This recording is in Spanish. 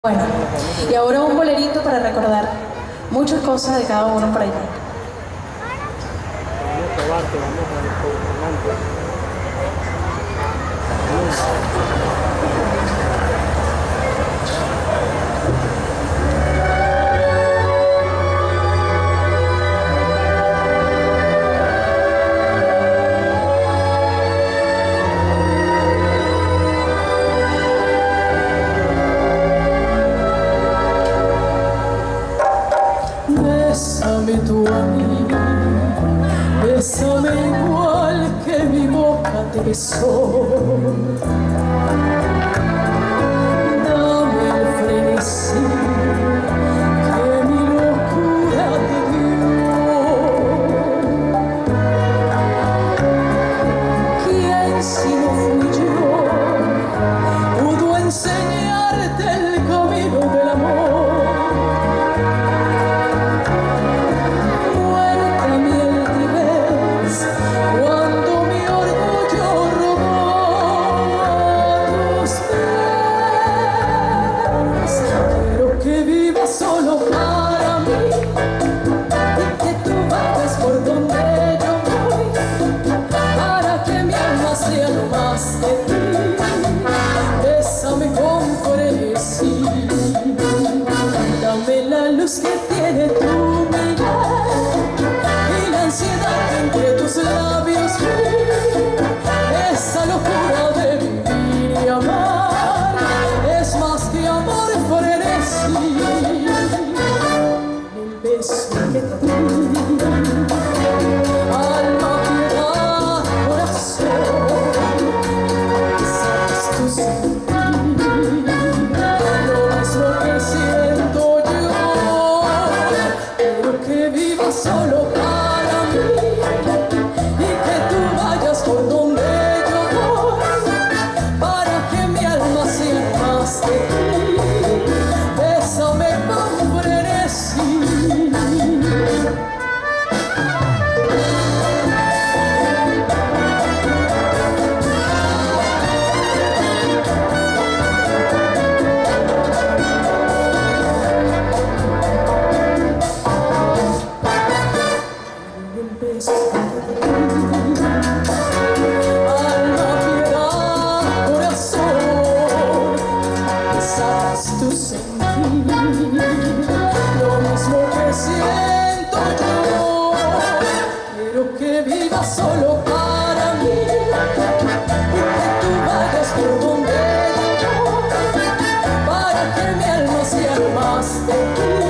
Bueno, y ahora un bolerito para recordar muchas cosas de cada uno para allá. Vamos a probarte, vamos a ver por delante. Bésame tú a mí, bésame igual que mi boca te besó. Dame el frenesí que mi locura te dio. ¿Quién si no fui yo pudo enseñarte el camino del amor? Solo para mí y que tú vayas por donde yo voy, para que mi alma sea lo más de ti. Bésame con frenesí, dame la luz que tiene tu mirar y la ansiedad entre tus labios, esa locura de vivir y amar es más que amor frenesí. Que te di, alma, piedad, corazón, sabes tú sentir lo mismo que siento yo. Quiero que vivas solo para mí y que tú vayas por donde yo voy, para que mi alma sea más de ti. Bésame con frenesí. Alma, piedad, corazón, sabes tú sentir lo mismo que siento yo. Quiero que vivas solo para mí y que tú vayas por donde yo voy, para que mi alma sea más de ti.